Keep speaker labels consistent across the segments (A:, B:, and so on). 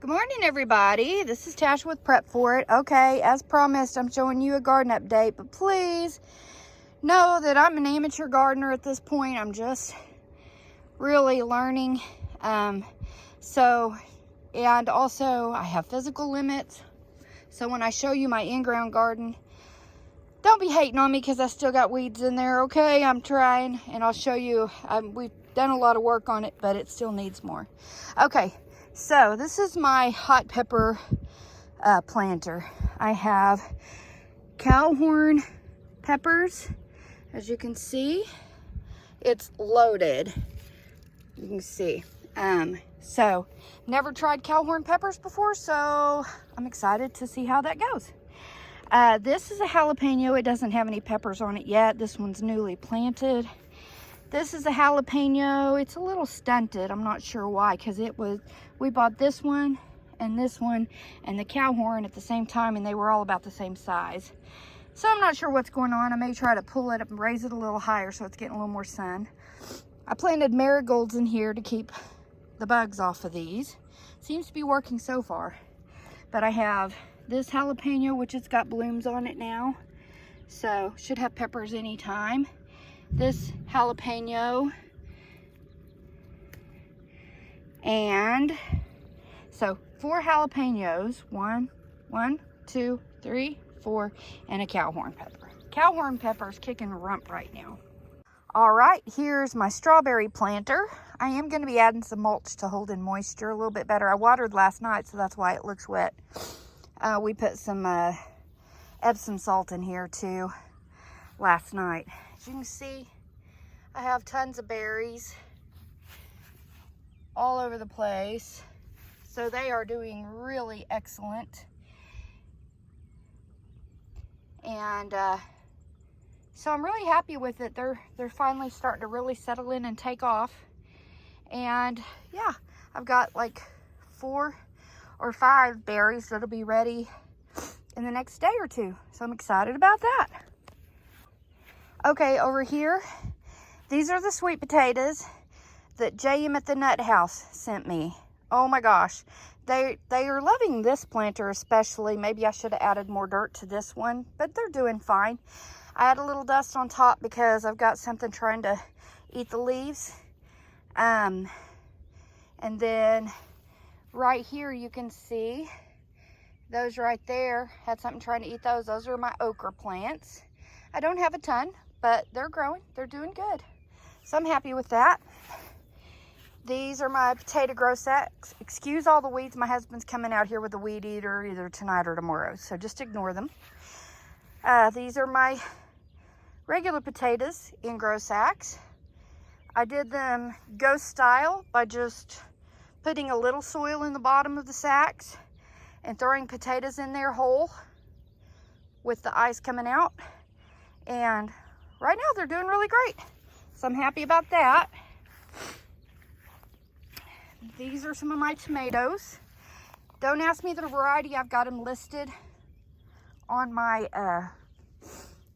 A: Good morning, everybody. This is Tash with Prep For It. Okay, as promised, I'm showing you a garden update, but please know that I'm an amateur gardener at this point. I'm just really learning. And also I have physical limits. So when I show you my in-ground garden, don't be hating on me because I still got weeds in there, okay? I'm trying, and I'll show you. We've done a lot of work on it, but it still needs more. Okay, so this is my hot pepper planter. I have cowhorn peppers. As you can see, it's loaded. You can see. So, never tried cowhorn peppers before, so I'm excited to see how that goes. This is a jalapeno. It doesn't have any peppers on it yet. This one's newly planted. This is a jalapeno. It's a little stunted. I'm not sure why, because we bought this one and the cowhorn at the same time, and they were all about the same size. So I'm not sure what's going on. I may try to pull it up and raise it a little higher so it's getting a little more sun. I planted marigolds in here to keep the bugs off of these. Seems to be working so far. But I have this jalapeno, which has got blooms on it now, so should have peppers anytime. This jalapeno, and so 4 jalapenos, one, 2, 3, 4, and a cowhorn pepper. Cowhorn pepper is kicking a rump right now. All right, here's my strawberry planter. I am going to be adding some mulch to hold in moisture a little bit better. I watered last night, so that's why it looks wet. We put some Epsom salt in here too last night. As you can see, I have tons of berries all over the place. So they are doing really excellent. And so I'm really happy with it. They're finally starting to really settle in and take off. And yeah, I've got like 4 or 5 berries that'll be ready in the next day or 2. So I'm excited about that. Okay, over here, these are the sweet potatoes that JM at the Nut House sent me. Oh my gosh, they are loving this planter especially. Maybe I should have added more dirt to this one, but they're doing fine. I had a little dust on top because I've got something trying to eat the leaves. And then right here you can see those right there had something trying to eat those. Those are my okra plants. I don't have a ton, but they're growing. They're doing good. So I'm happy with that. These are my potato grow sacks. Excuse all the weeds. My husband's coming out here with a weed eater either tonight or tomorrow, so just ignore them. These are my regular potatoes in grow sacks. I did them ghost style by just putting a little soil in the bottom of the sacks and throwing potatoes in there whole with the ice coming out. And right now they're doing really great. So I'm happy about that. These are some of my tomatoes. Don't ask me the variety. I've got them listed on my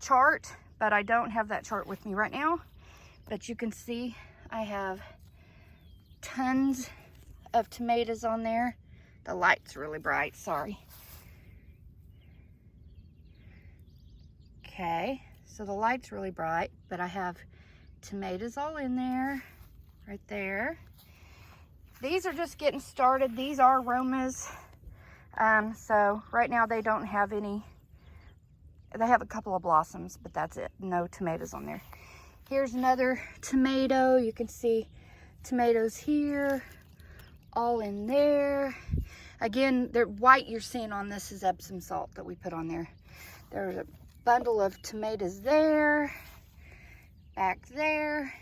A: chart, but I don't have that chart with me right now. But you can see I have tons of tomatoes on there. The light's really bright, sorry. Okay, so the light's really bright, but I have tomatoes all in there, right there. These are just getting started. These are Romas. So right now they don't have any. They have a couple of blossoms, but that's it. No tomatoes on there. Here's another tomato. You can see tomatoes here, all in there. Again, the white you're seeing on this is Epsom salt that we put on there. There's a bundle of tomatoes there, back there.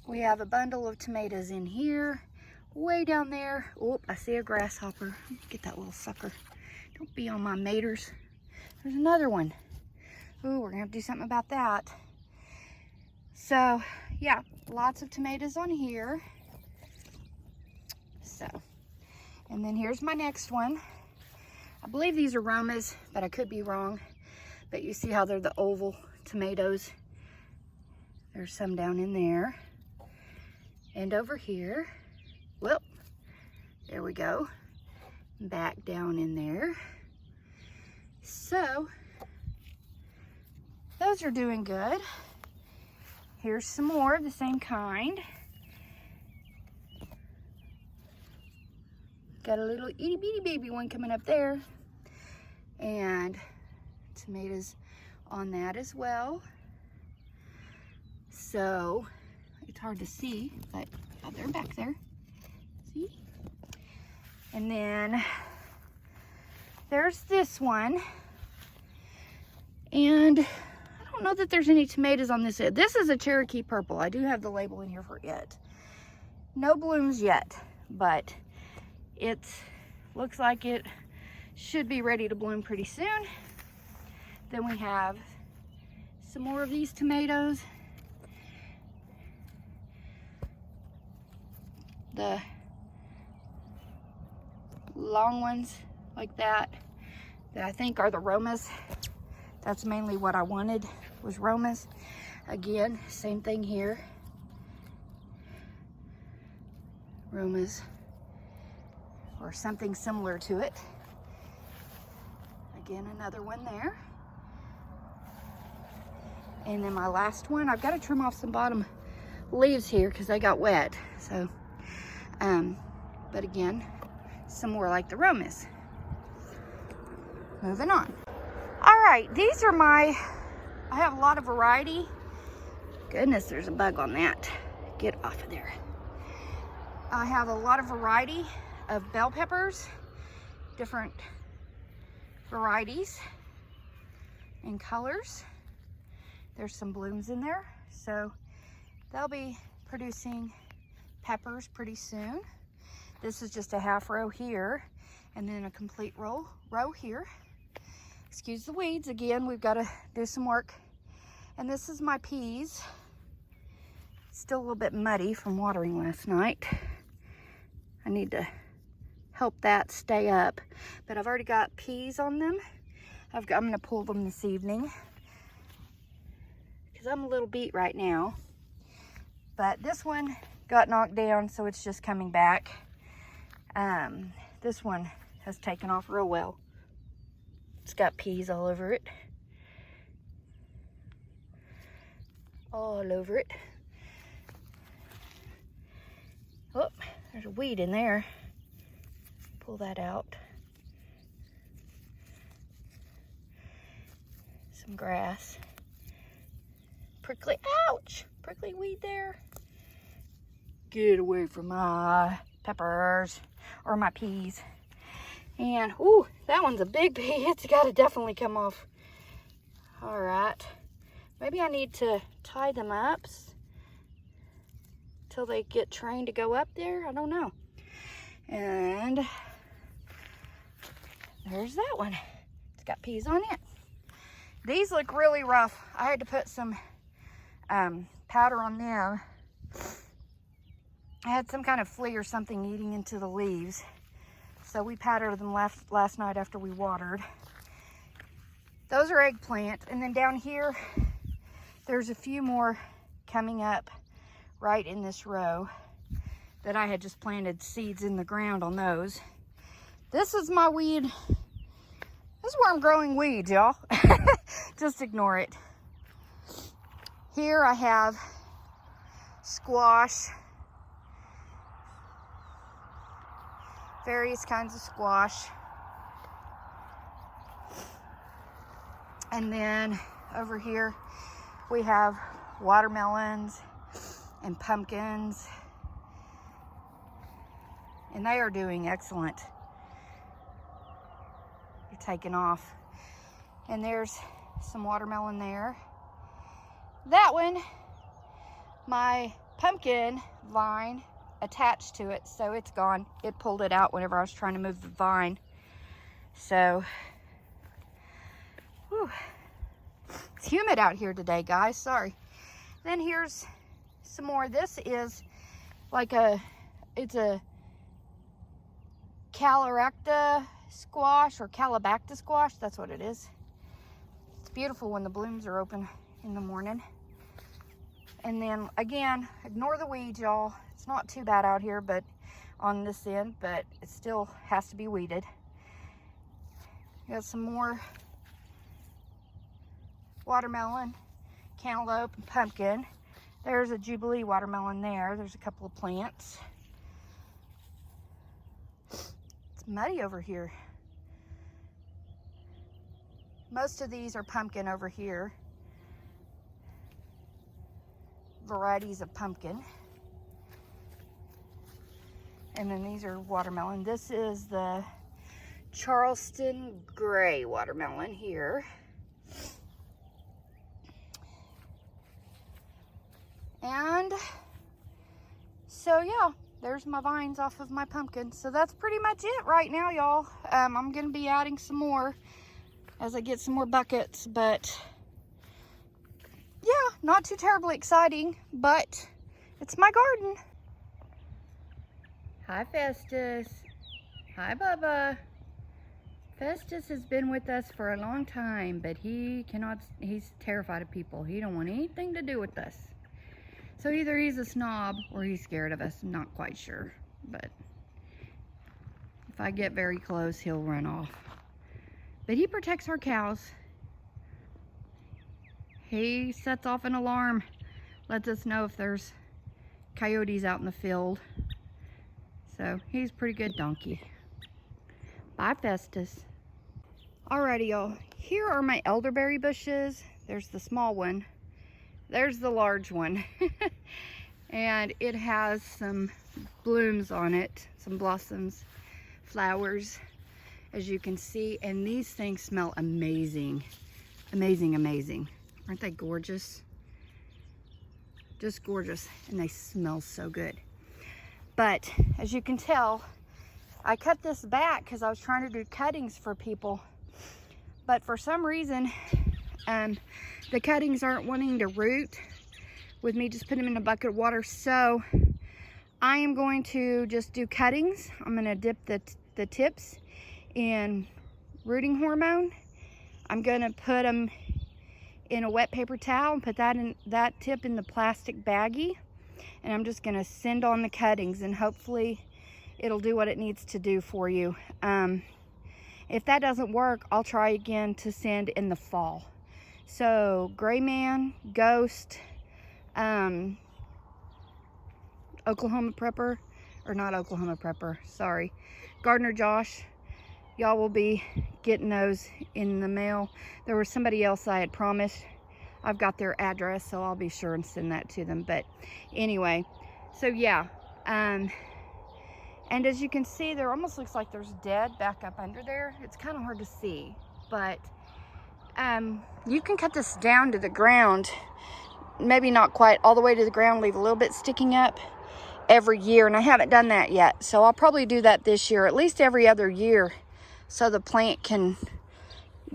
A: We have a bundle of tomatoes in here, way down there. Oh, I see a grasshopper. Get that little sucker. Don't be on my maters. There's another one. Ooh, we're gonna have to do something about that. So, yeah, lots of tomatoes on here. So, and then here's my next one. I believe these are Romas, but I could be wrong. But you see how they're the oval tomatoes. There's some down in there. And over here, Whoop. There we go. Back down in there. So, those are doing good. Here's some more of the same kind. Got a little itty bitty baby one coming up there. And tomatoes on that as well. So, it's hard to see, but they're back there. See? And then there's this one. And I don't know that there's any tomatoes on this. This is a Cherokee Purple. I do have the label in here for it. No blooms yet, but it looks like it should be ready to bloom pretty soon. Then we have some more of these tomatoes. The long ones like that I think are the Romas. That's mainly what I wanted, was Romas. Again, same thing here. Romas, or something similar to it. Again, another one there. And then my last one, I've got to trim off some bottom leaves here because they got wet. So, but again, some more like the Romas. Moving on. All right, these are I have a lot of variety. Goodness, there's a bug on that. Get off of there. I have a lot of variety of bell peppers, different varieties and colors. There's some blooms in there, so they'll be producing peppers pretty soon. This is just a half row here, and then a complete row here. Excuse the weeds. Again, we've got to do some work. And this is my peas. Still a little bit muddy from watering last night. I need to help that stay up. But I've already got peas on them. I'm going to pull them this evening because I'm a little beat right now. But this one got knocked down, so it's just coming back. This one has taken off real well. It's got peas all over it. All over it. Oh, there's a weed in there. Pull that out. Some grass. Prickly, ouch! Prickly weed there. Get away from my peppers, or my peas. And, ooh, that one's a big pea. It's got to definitely come off. All right. Maybe I need to tie them up till they get trained to go up there. I don't know. And there's that one. It's got peas on it. These look really rough. I had to put some powder on them. I had some kind of flea or something eating into the leaves. So we powdered them last night after we watered. Those are eggplant. And then down here, there's a few more coming up right in this row that I had just planted seeds in the ground on those. This is my weed. This is where I'm growing weeds, y'all. Just ignore it. Here I have squash. Various kinds of squash. And then over here we have watermelons and pumpkins. And they are doing excellent. They're taking off. And there's some watermelon there. That one, my pumpkin vine attached to it, so it's gone. It pulled it out whenever I was trying to move the vine. So, whew. It's humid out here today, guys. Sorry. Then here's some more. This is like it's a Calaracta squash, or Calabacta squash. That's what it is. It's beautiful when the blooms are open in the morning. And then again, ignore the weeds, y'all. It's not too bad out here, but on this end, but it still has to be weeded. Got some more watermelon, cantaloupe, and pumpkin. There's a Jubilee watermelon there. There's a couple of plants. It's muddy over here. Most of these are pumpkin over here. Varieties of pumpkin. And then these are watermelon. This is the Charleston Gray watermelon here. And so yeah, there's my vines off of my pumpkin. So that's pretty much it right now, y'all. I'm gonna be adding some more as I get some more buckets, but yeah, not too terribly exciting, but it's my garden. Hi, Festus. Hi, Bubba. Festus has been with us for a long time, but he's terrified of people. He don't want anything to do with us. So either he's a snob or he's scared of us. I'm not quite sure, but if I get very close, he'll run off. But he protects our cows. He sets off an alarm, lets us know if there's coyotes out in the field. So he's a pretty good donkey. Bye, Festus. Alrighty, y'all. Here are my elderberry bushes. There's the small one. There's the large one. And it has some blooms on it, some blossoms, flowers, as you can see. And these things smell amazing. Amazing, amazing. Aren't they gorgeous? Just gorgeous. And they smell so good. But as you can tell, I cut this back because I was trying to do cuttings for people. But for some reason, the cuttings aren't wanting to root with me just putting them in a bucket of water. So I am going to just do cuttings. I'm going to dip the tips in rooting hormone. I'm going to put them in a wet paper towel and put that tip in the plastic baggie. And I'm just going to send on the cuttings, and hopefully it'll do what it needs to do for you. If that doesn't work, I'll try again to send in the fall. So Gray Man, Ghost, Oklahoma Prepper, or not Oklahoma Prepper, sorry, Gardener Josh, y'all will be getting those in the mail. There was somebody else I had promised. I've got their address, so I'll be sure and send that to them. But anyway, so yeah, and as you can see, there almost looks like there's dead back up under there. It's kind of hard to see, but you can cut this down to the ground, maybe not quite all the way to the ground, leave a little bit sticking up every year, and I haven't done that yet. So I'll probably do that this year, at least every other year, so the plant can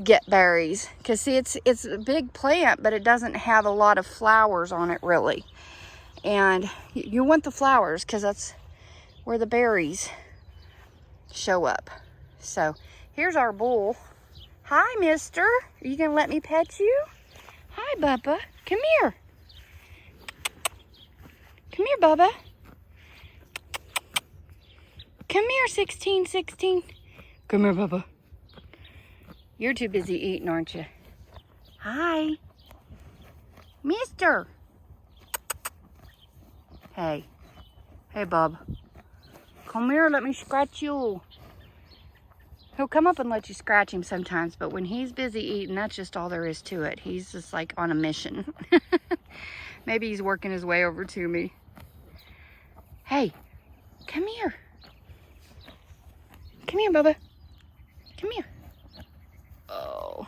A: get berries. Because see, it's a big plant, but it doesn't have a lot of flowers on it really, and you want the flowers because that's where the berries show up. So here's our bull. Hi, mister. Are you gonna let me pet you? Hi, Bubba. Come here. Come here, Bubba. Come here, 1616. Come here, Bubba. You're too busy eating, aren't you? Hi. Mister. Hey. Hey, Bub. Come here, let me scratch you. He'll come up and let you scratch him sometimes, but when he's busy eating, that's just all there is to it. He's just like on a mission. Maybe he's working his way over to me. Hey, come here. Come here, Bubba. Come here. Oh,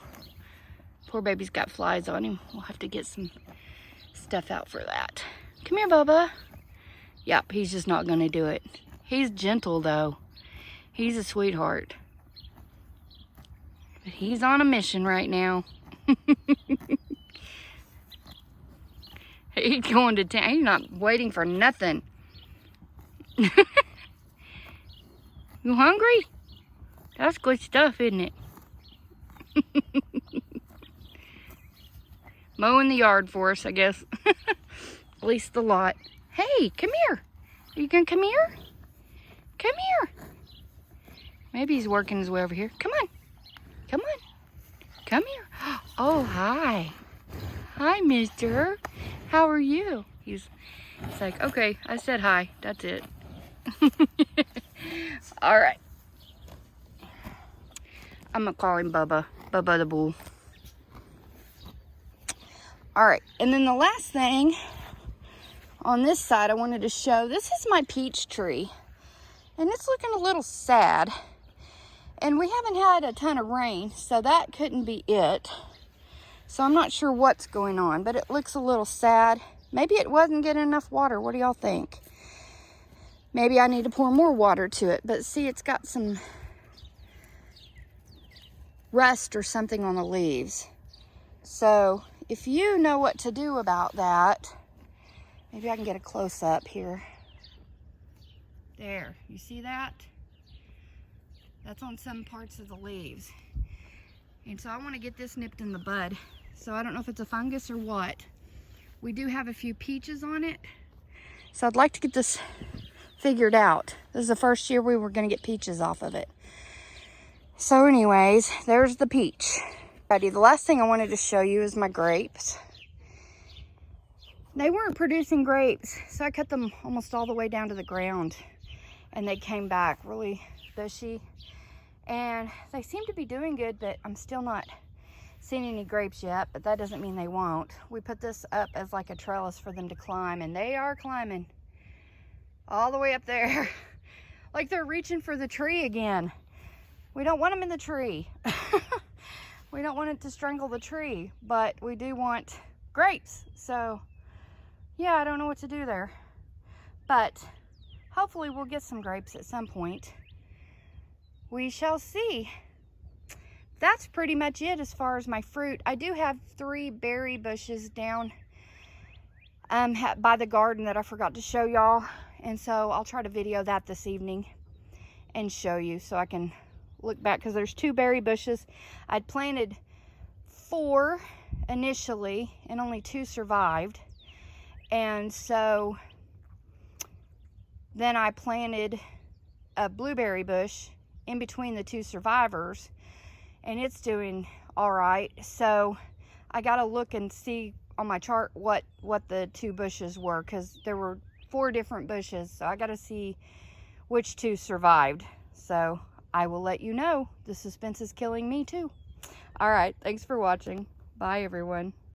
A: poor baby's got flies on him. We'll have to get some stuff out for that. Come here, Bubba. Yep, he's just not gonna do it. He's gentle though. He's a sweetheart. But he's on a mission right now. He's going to town. He's not waiting for nothing. You hungry? That's good stuff, isn't it? Mowing the yard for us, I guess. At least the lot. Hey, come here. Are you gonna come here? Maybe he's working his way over here. Come on. Come on. Come here. Oh, hi. Hi, mister. How are you? He's like, okay, I said hi. That's it. All right. I'm going to call him Bubba. Bubba the Bull. All right. And then the last thing on this side I wanted to show, this is my peach tree. And it's looking a little sad. And we haven't had a ton of rain, so that couldn't be it. So I'm not sure what's going on, but it looks a little sad. Maybe it wasn't getting enough water. What do y'all think? Maybe I need to pour more water to it. But see, it's got some rust or something on the leaves. So if you know what to do about that, maybe I can get a close-up here. There, you see that? That's on some parts of the leaves. And so I want to get this nipped in the bud. So I don't know if it's a fungus or what. We do have a few peaches on it. So I'd like to get this figured out. This is the first year we were going to get peaches off of it. So anyways, there's the peach. The last thing I wanted to show you is my grapes. They weren't producing grapes, so I cut them almost all the way down to the ground. And they came back really bushy. And they seem to be doing good, but I'm still not seeing any grapes yet, but that doesn't mean they won't. We put this up as like a trellis for them to climb, and they are climbing all the way up there. Like they're reaching for the tree again. We don't want them in the tree. We don't want it to strangle the tree, but we do want grapes. So yeah, I don't know what to do there, but hopefully we'll get some grapes at some point. We shall see. That's pretty much it as far as my fruit. I do have 3 berry bushes down by the garden that I forgot to show y'all. And so I'll try to video that this evening and show you so I can look back, because there's 2 berry bushes. I'd planted 4 initially and only 2 survived. And so then I planted a blueberry bush in between the 2 survivors, and it's doing all right. So I gotta look and see on my chart what the 2 bushes were, because there were 4 different bushes, so I gotta see which 2 survived. So I will let you know. The suspense is killing me too. All right, thanks for watching. Bye everyone.